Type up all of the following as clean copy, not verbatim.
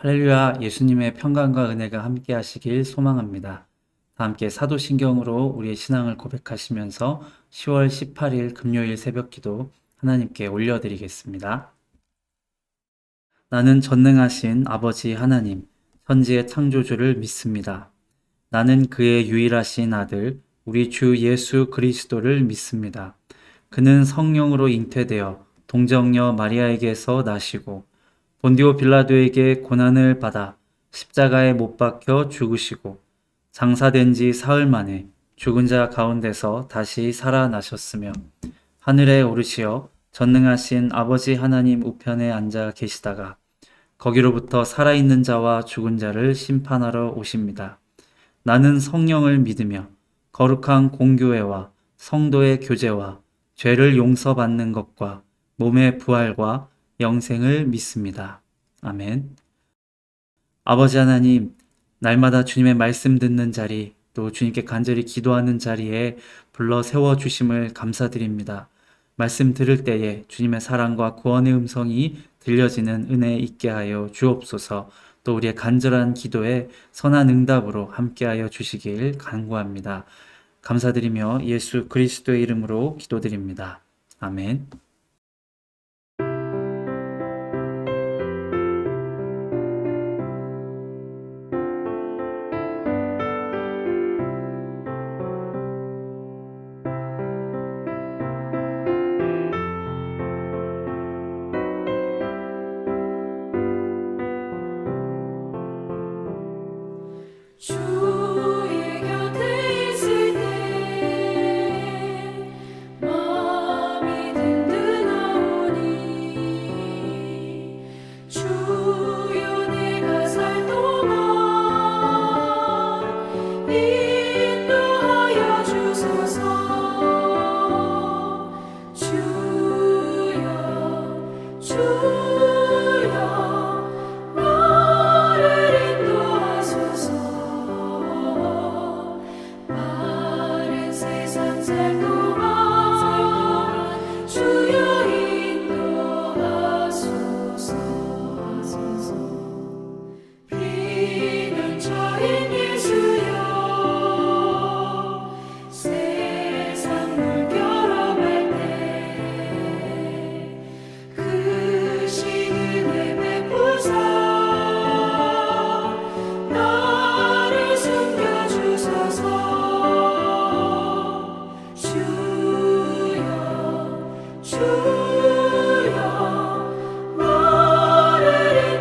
할렐루야, 예수님의 평강과 은혜가 함께 하시길 소망합니다. 다 함께 사도신경으로 우리의 신앙을 고백하시면서 10월 18일 금요일 새벽 기도 하나님께 올려드리겠습니다. 나는 전능하신 아버지 하나님, 천지의 창조주를 믿습니다. 나는 그의 유일하신 아들, 우리 주 예수 그리스도를 믿습니다. 그는 성령으로 잉태되어 동정녀 마리아에게서 나시고 본디오 빌라도에게 고난을 받아 십자가에 못 박혀 죽으시고 장사된 지 사흘 만에 죽은 자 가운데서 다시 살아나셨으며 하늘에 오르시어 전능하신 아버지 하나님 우편에 앉아 계시다가 거기로부터 살아있는 자와 죽은 자를 심판하러 오십니다. 나는 성령을 믿으며 거룩한 공교회와 성도의 교제와 죄를 용서받는 것과 몸의 부활과 영생을 믿습니다. 아멘. 아버지 하나님, 날마다 주님의 말씀 듣는 자리, 또 주님께 간절히 기도하는 자리에 불러 세워주심을 감사드립니다. 말씀 들을 때에 주님의 사랑과 구원의 음성이 들려지는 은혜 있게 하여 주옵소서. 또 우리의 간절한 기도에 선한 응답으로 함께하여 주시길 간구합니다. 감사드리며 예수 그리스도의 이름으로 기도드립니다. 아멘. 주의 곁에 있을 때 마음이 든든하오니 주여 내가 살 동안 인도하여 주소서. 주여 나를 인도하소서. 바른 세상 살 동안 주여 인도하소서. 비는처인 예수여 세상 물결어갈 때 그 시은혜 베푸사 나를 숨겨주소서. 주여 나를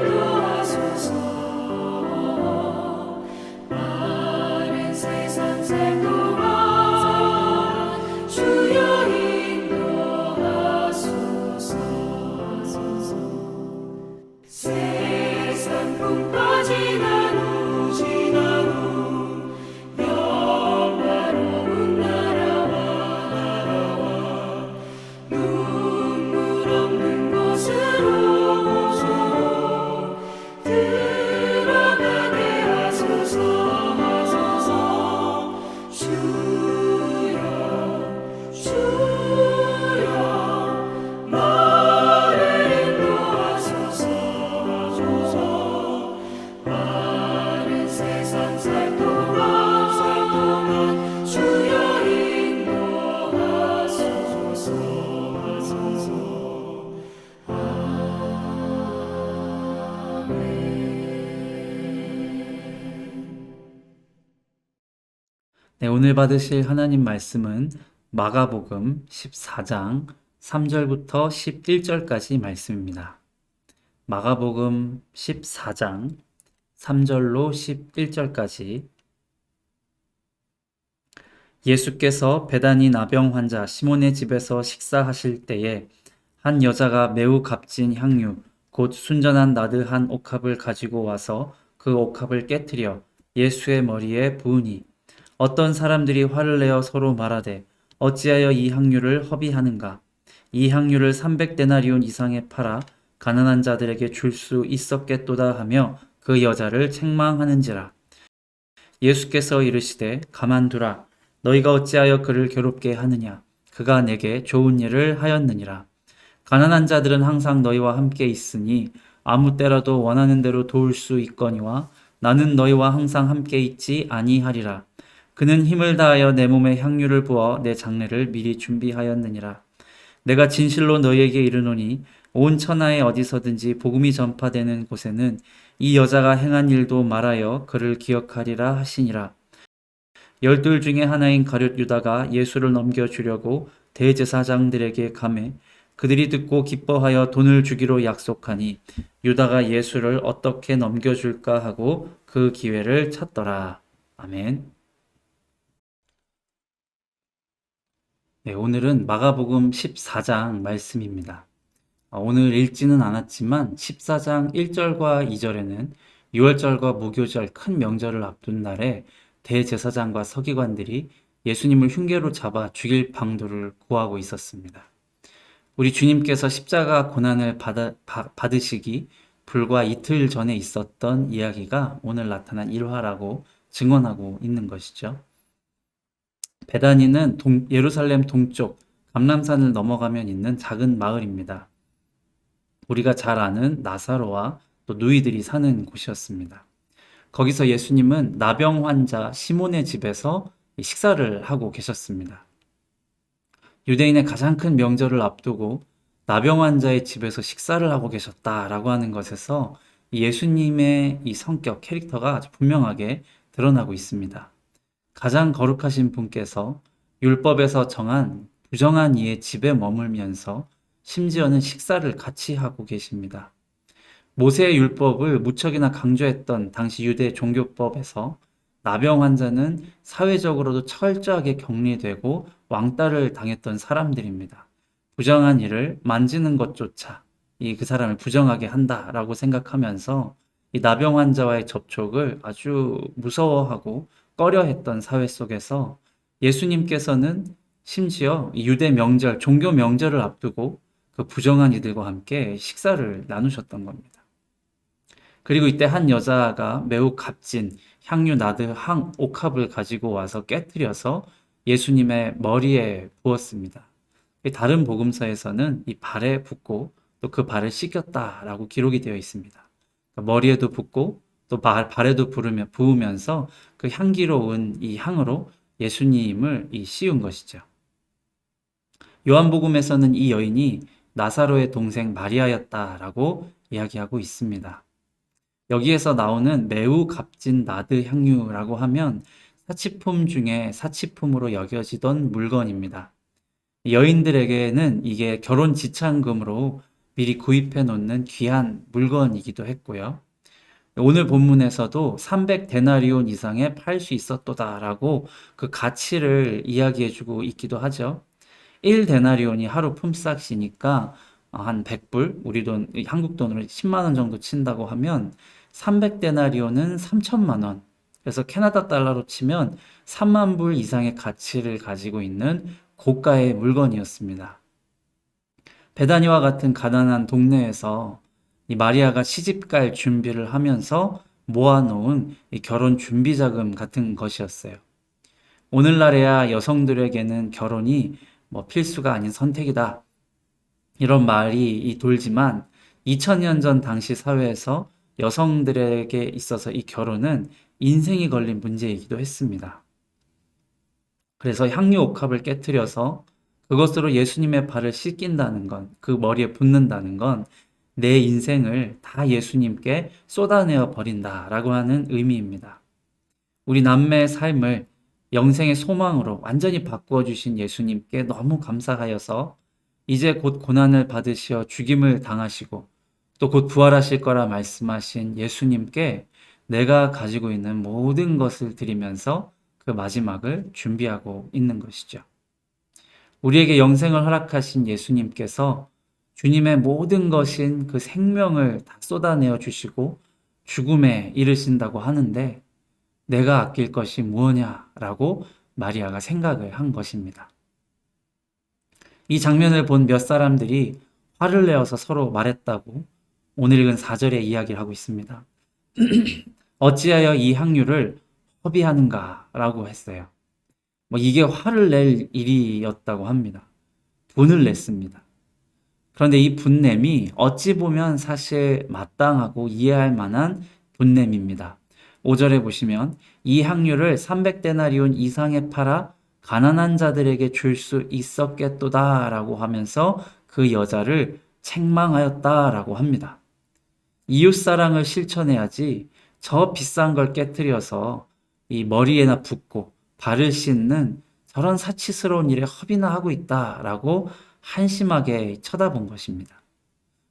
인도하소서. 바른 세상 살 동안 주여 인도하소서. 세상 풍파 지난 후 영화로운 나라와 눈물 없는 곳으로 들어가게 하소서. 주여 나를 인도하소서. 바른 세상 살 동안 주여 인도하소서. 네, 오늘 받으실 하나님 말씀은 마가복음 14장 3절부터 11절까지 말씀입니다. 마가복음 14장 3절로 11절까지 예수께서 베다니 나병 환자 시몬의 집에서 식사하실 때에 한 여자가 매우 값진 향유 곧 순전한 나드 한 옥합을 가지고 와서 그 옥합을 깨뜨려 예수의 머리에 부으니 어떤 사람들이 화를 내어 서로 말하되 어찌하여 이 향유를 허비하는가? 이 향유를 300데나리온 이상에 팔아 가난한 자들에게 줄 수 있었겠도다 하며 그 여자를 책망하는지라. 예수께서 이르시되 가만두라. 너희가 어찌하여 그를 괴롭게 하느냐? 그가 내게 좋은 일을 하였느니라. 가난한 자들은 항상 너희와 함께 있으니 아무 때라도 원하는 대로 도울 수 있거니와 나는 너희와 항상 함께 있지 아니하리라. 그는 힘을 다하여 내 몸에 향유를 부어 내 장례를 미리 준비하였느니라. 내가 진실로 너희에게 이르노니 온 천하에 어디서든지 복음이 전파되는 곳에는 이 여자가 행한 일도 말하여 그를 기억하리라 하시니라. 열둘 중에 하나인 가룟 유다가 예수를 넘겨주려고 대제사장들에게 가매 그들이 듣고 기뻐하여 돈을 주기로 약속하니 유다가 예수를 어떻게 넘겨줄까 하고 그 기회를 찾더라. 아멘. 네, 오늘은 마가복음 14장 말씀입니다. 오늘 읽지는 않았지만 14장 1절과 2절에는 유월절과 무교절 큰 명절을 앞둔 날에 대제사장과 서기관들이 예수님을 흉계로 잡아 죽일 방도를 구하고 있었습니다. 우리 주님께서 십자가 고난을 받으시기 불과 이틀 전에 있었던 이야기가 오늘 나타난 일화라고 증언하고 있는 것이죠. 베다니는 예루살렘 동쪽 감람산을 넘어가면 있는 작은 마을입니다. 우리가 잘 아는 나사로와 또 누이들이 사는 곳이었습니다. 거기서 예수님은 나병 환자 시몬의 집에서 식사를 하고 계셨습니다. 유대인의 가장 큰 명절을 앞두고 나병 환자의 집에서 식사를 하고 계셨다라고 하는 것에서 예수님의 이 성격, 캐릭터가 아주 분명하게 드러나고 있습니다. 가장 거룩하신 분께서 율법에서 정한 부정한 이의 집에 머물면서 심지어는 식사를 같이 하고 계십니다. 모세의 율법을 무척이나 강조했던 당시 유대 종교법에서 나병 환자는 사회적으로도 철저하게 격리되고 왕따를 당했던 사람들입니다. 부정한 일을 만지는 것조차 그 사람을 부정하게 한다라고 생각하면서 이 나병 환자와의 접촉을 아주 무서워하고 꺼려했던 사회 속에서 예수님께서는 심지어 유대 명절, 종교 명절을 앞두고 그 부정한 이들과 함께 식사를 나누셨던 겁니다. 그리고 이때 한 여자가 매우 값진 향유 나드 한 옥합을 가지고 와서 깨뜨려서 예수님의 머리에 부었습니다. 다른 복음서에서는 이 발에 붓고 또 그 발을 씻겼다라고 기록이 되어 있습니다. 머리에도 붓고 또 발에도 부으면서 그 향기로운 이 향으로 예수님을 씌운 것이죠. 요한복음에서는 이 여인이 나사로의 동생 마리아였다라고 이야기하고 있습니다. 여기에서 나오는 매우 값진 나드 향유라고 하면 사치품 중에 사치품으로 여겨지던 물건입니다. 여인들에게는 이게 결혼 지참금으로 미리 구입해 놓는 귀한 물건이기도 했고요. 오늘 본문에서도 300데나리온 이상에 팔 수 있었도다라고 그 가치를 이야기해주고 있기도 하죠. 1데나리온이 하루 품삯이니까 한 100불, 우리 돈, 한국 돈으로 10만 원 정도 친다고 하면 300데나리온은 3천만 원. 그래서 캐나다 달러로 치면 3만 불 이상의 가치를 가지고 있는 고가의 물건이었습니다. 베다니와 같은 가난한 동네에서 이 마리아가 시집갈 준비를 하면서 모아놓은 이 결혼 준비자금 같은 것이었어요. 오늘날에야 여성들에게는 결혼이 필수가 아닌 선택이다. 이런 말이 돌지만 2000년 전 당시 사회에서 여성들에게 있어서 이 결혼은 인생이 걸린 문제이기도 했습니다. 그래서 향유 옥합을 깨뜨려서 그것으로 예수님의 발을 씻긴다는 건, 그 머리에 붓는다는 건 내 인생을 다 예수님께 쏟아내어 버린다라고 하는 의미입니다. 우리 남매의 삶을 영생의 소망으로 완전히 바꾸어 주신 예수님께 너무 감사하여서 이제 곧 고난을 받으시어 죽임을 당하시고 또 곧 부활하실 거라 말씀하신 예수님께 내가 가지고 있는 모든 것을 드리면서 그 마지막을 준비하고 있는 것이죠. 우리에게 영생을 허락하신 예수님께서 주님의 모든 것인 그 생명을 다 쏟아내어 주시고 죽음에 이르신다고 하는데 내가 아낄 것이 무엇냐라고 마리아가 생각을 한 것입니다. 이 장면을 본 몇 사람들이 화를 내어서 서로 말했다고 오늘 읽은 4절에 이야기를 하고 있습니다. 어찌하여 이 향유를 허비하는가라고 했어요. 이게 화를 낼 일이었다고 합니다. 분을 냈습니다. 그런데 이 분냄이 어찌 보면 사실 마땅하고 이해할 만한 분냄입니다. 5절에 보시면 이 향유를 300데나리온 이상에 팔아 가난한 자들에게 줄 수 있었겠도다라고 하면서 그 여자를 책망하였다라고 합니다. 이웃 사랑을 실천해야지 저 비싼 걸 깨뜨려서 이 머리에나 붓고 발을 씻는 저런 사치스러운 일에 허비나 하고 있다라고 한심하게 쳐다본 것입니다.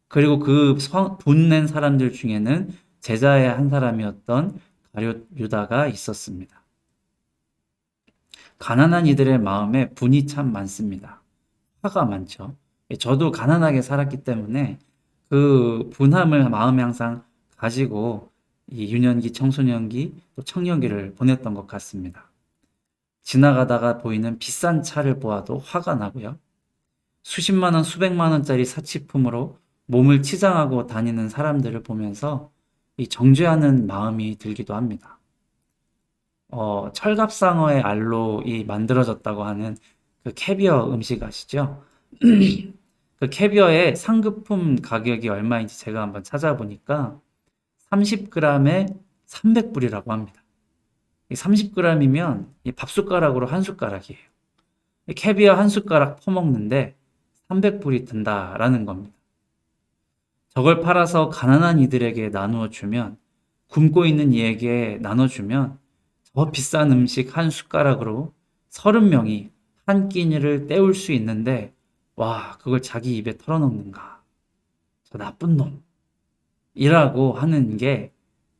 그리고 그 분낸 사람들 중에는 제자의 한 사람이었던 가룟 유다가 있었습니다. 가난한 이들의 마음에 분이 참 많습니다. 화가 많죠. 저도 가난하게 살았기 때문에 그 분함을 마음에 항상 가지고 이 유년기, 청소년기, 또 청년기를 보냈던 것 같습니다. 지나가다가 보이는 비싼 차를 보아도 화가 나고요. 수십만 원, 수백만 원짜리 사치품으로 몸을 치장하고 다니는 사람들을 보면서 이 정죄하는 마음이 들기도 합니다. 철갑상어의 알로 이 만들어졌다고 하는 그 캐비어 음식 아시죠? 그 캐비어의 상급품 가격이 얼마인지 제가 한번 찾아보니까 30g에 300불이라고 합니다. 30g이면 밥숟가락으로 한 숟가락이에요. 캐비어 한 숟가락 퍼먹는데 300불이 든다라는 겁니다. 저걸 팔아서 가난한 이들에게 나누어 주면, 굶고 있는 이에게 나눠주면 저 비싼 음식 한 숟가락으로 30명이 한 끼니를 때울 수 있는데, 와, 그걸 자기 입에 털어넣는가. 저 나쁜 놈. 이라고 하는 게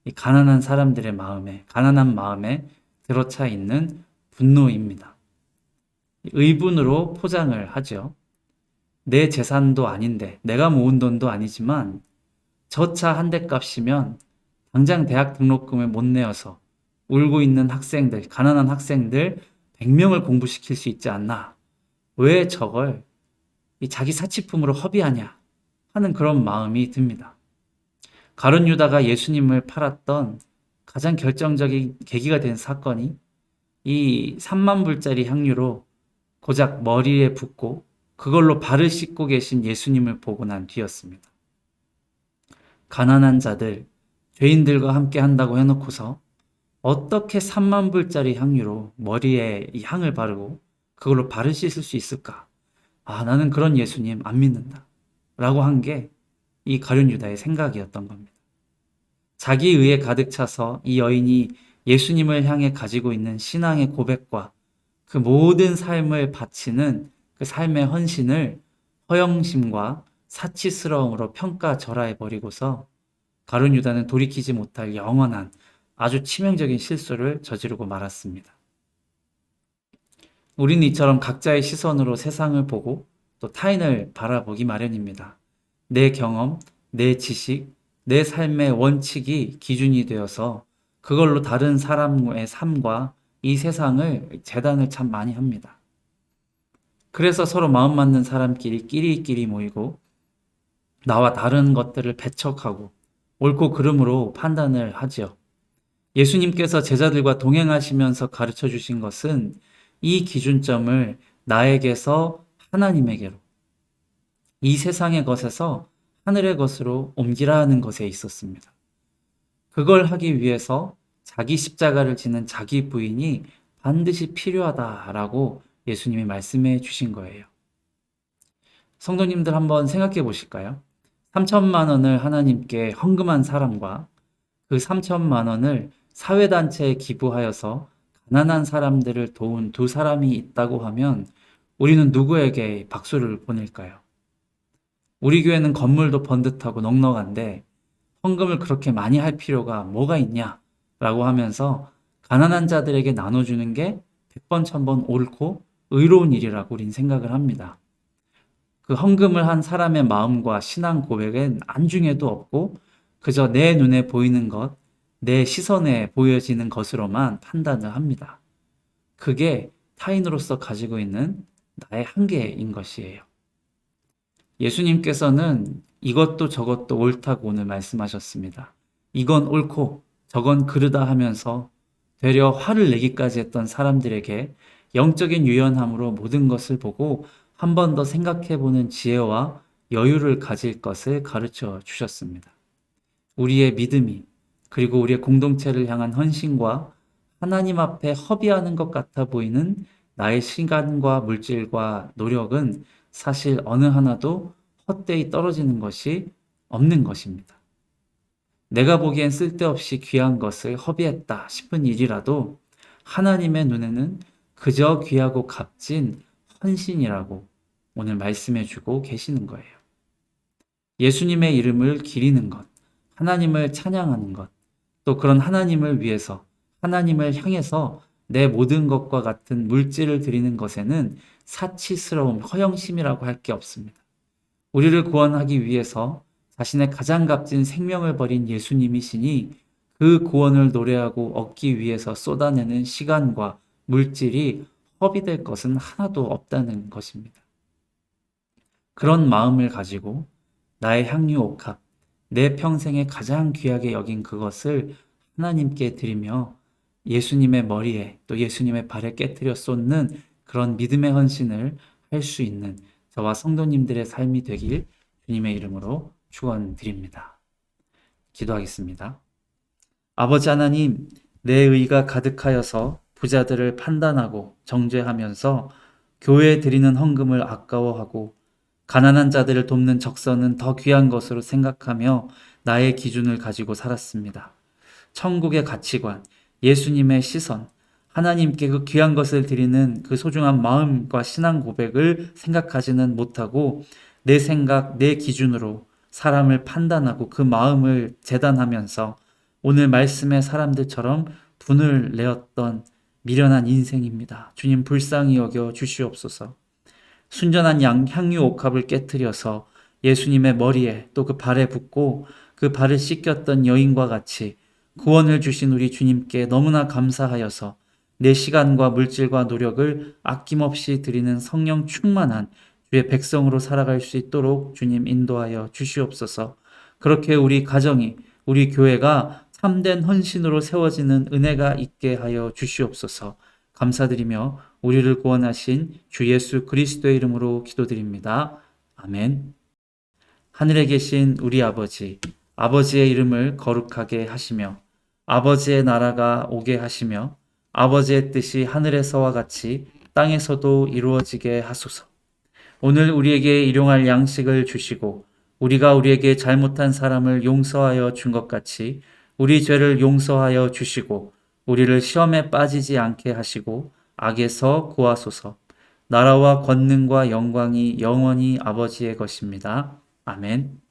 이 가난한 사람들의 마음에, 가난한 마음에 들어차 있는 분노입니다. 의분으로 포장을 하죠. 내 재산도 아닌데, 내가 모은 돈도 아니지만 저 차 한 대 값이면 당장 대학 등록금을 못 내어서 울고 있는 학생들, 가난한 학생들 100명을 공부시킬 수 있지 않나. 왜 저걸 이 자기 사치품으로 허비하냐 하는 그런 마음이 듭니다. 가룟 유다가 예수님을 팔았던 가장 결정적인 계기가 된 사건이 이 3만 불짜리 향유로 고작 머리에 붓고 그걸로 발을 씻고 계신 예수님을 보고 난 뒤였습니다. 가난한 자들, 죄인들과 함께 한다고 해놓고서 어떻게 3만 불짜리 향유로 머리에 이 향을 바르고 그걸로 발을 씻을 수 있을까? 아, 나는 그런 예수님 안 믿는다. 라고 한 게 이 가룟 유다의 생각이었던 겁니다. 자기 의에 가득 차서 이 여인이 예수님을 향해 가지고 있는 신앙의 고백과 그 모든 삶을 바치는 그 삶의 헌신을 허영심과 사치스러움으로 평가절하해버리고서 가룟 유다는 돌이키지 못할 영원한 아주 치명적인 실수를 저지르고 말았습니다. 우리는 이처럼 각자의 시선으로 세상을 보고 또 타인을 바라보기 마련입니다. 내 경험, 내 지식, 내 삶의 원칙이 기준이 되어서 그걸로 다른 사람의 삶과 이 세상을 재단을 참 많이 합니다. 그래서 서로 마음 맞는 사람끼리 끼리끼리 모이고 나와 다른 것들을 배척하고 옳고 그름으로 판단을 하지요. 예수님께서 제자들과 동행하시면서 가르쳐 주신 것은 이 기준점을 나에게서 하나님에게로, 이 세상의 것에서 하늘의 것으로 옮기라 하는 것에 있었습니다. 그걸 하기 위해서 자기 십자가를 지는 자기 부인이 반드시 필요하다라고 예수님이 말씀해 주신 거예요. 성도님들 한번 생각해 보실까요? 3천만 원을 하나님께 헌금한 사람과 그 3천만 원을 사회단체에 기부하여서 가난한 사람들을 도운 두 사람이 있다고 하면 우리는 누구에게 박수를 보낼까요? 우리 교회는 건물도 번듯하고 넉넉한데 헌금을 그렇게 많이 할 필요가 뭐가 있냐라고 하면서 가난한 자들에게 나눠주는 게 100번, 1000번 옳고 의로운 일이라고 우린 생각을 합니다. 그 헌금을 한 사람의 마음과 신앙 고백엔 안중에도 없고 그저 내 눈에 보이는 것, 내 시선에 보여지는 것으로만 판단을 합니다. 그게 타인으로서 가지고 있는 나의 한계인 것이에요. 예수님께서는 이것도 저것도 옳다고 오늘 말씀하셨습니다. 이건 옳고 저건 그르다 하면서 되려 화를 내기까지 했던 사람들에게 영적인 유연함으로 모든 것을 보고 한 번 더 생각해보는 지혜와 여유를 가질 것을 가르쳐 주셨습니다. 우리의 믿음이 그리고 우리의 공동체를 향한 헌신과 하나님 앞에 허비하는 것 같아 보이는 나의 시간과 물질과 노력은 사실 어느 하나도 헛되이 떨어지는 것이 없는 것입니다. 내가 보기엔 쓸데없이 귀한 것을 허비했다 싶은 일이라도 하나님의 눈에는 그저 귀하고 값진 헌신이라고 오늘 말씀해 주고 계시는 거예요. 예수님의 이름을 기리는 것, 하나님을 찬양하는 것, 또 그런 하나님을 위해서, 하나님을 향해서 내 모든 것과 같은 물질을 드리는 것에는 사치스러움, 허영심이라고 할 게 없습니다. 우리를 구원하기 위해서 자신의 가장 값진 생명을 버린 예수님이시니 그 구원을 노래하고 얻기 위해서 쏟아내는 시간과 물질이 허비될 것은 하나도 없다는 것입니다. 그런 마음을 가지고 나의 향유 옥합, 내 평생에 가장 귀하게 여긴 그것을 하나님께 드리며 예수님의 머리에 또 예수님의 발에 깨뜨려 쏟는 그런 믿음의 헌신을 할 수 있는 저와 성도님들의 삶이 되길 주님의 이름으로 축원드립니다. 기도하겠습니다. 아버지 하나님, 내 의가 가득하여서 부자들을 판단하고 정죄하면서 교회에 드리는 헌금을 아까워하고 가난한 자들을 돕는 적선은 더 귀한 것으로 생각하며 나의 기준을 가지고 살았습니다. 천국의 가치관, 예수님의 시선, 하나님께 그 귀한 것을 드리는 그 소중한 마음과 신앙 고백을 생각하지는 못하고 내 생각, 내 기준으로 사람을 판단하고 그 마음을 재단하면서 오늘 말씀의 사람들처럼 분을 내었던 미련한 인생입니다. 주님 불쌍히 여겨 주시옵소서. 순전한 향유 옥합을 깨뜨려서 예수님의 머리에 또 그 발에 붓고 그 발을 씻겼던 여인과 같이 구원을 주신 우리 주님께 너무나 감사하여서 내 시간과 물질과 노력을 아낌없이 드리는 성령 충만한 주의 백성으로 살아갈 수 있도록 주님 인도하여 주시옵소서. 그렇게 우리 가정이, 우리 교회가 참된 헌신으로 세워지는 은혜가 있게 하여 주시옵소서. 감사드리며 우리를 구원하신 주 예수 그리스도의 이름으로 기도드립니다. 아멘. 하늘에 계신 우리 아버지, 아버지의 이름을 거룩하게 하시며 아버지의 나라가 오게 하시며 아버지의 뜻이 하늘에서와 같이 땅에서도 이루어지게 하소서. 오늘 우리에게 일용할 양식을 주시고 우리가 우리에게 잘못한 사람을 용서하여 준 것 같이 우리 죄를 용서하여 주시고 우리를 시험에 빠지지 않게 하시고 악에서 구하소서. 나라와 권능과 영광이 영원히 아버지의 것입니다. 아멘.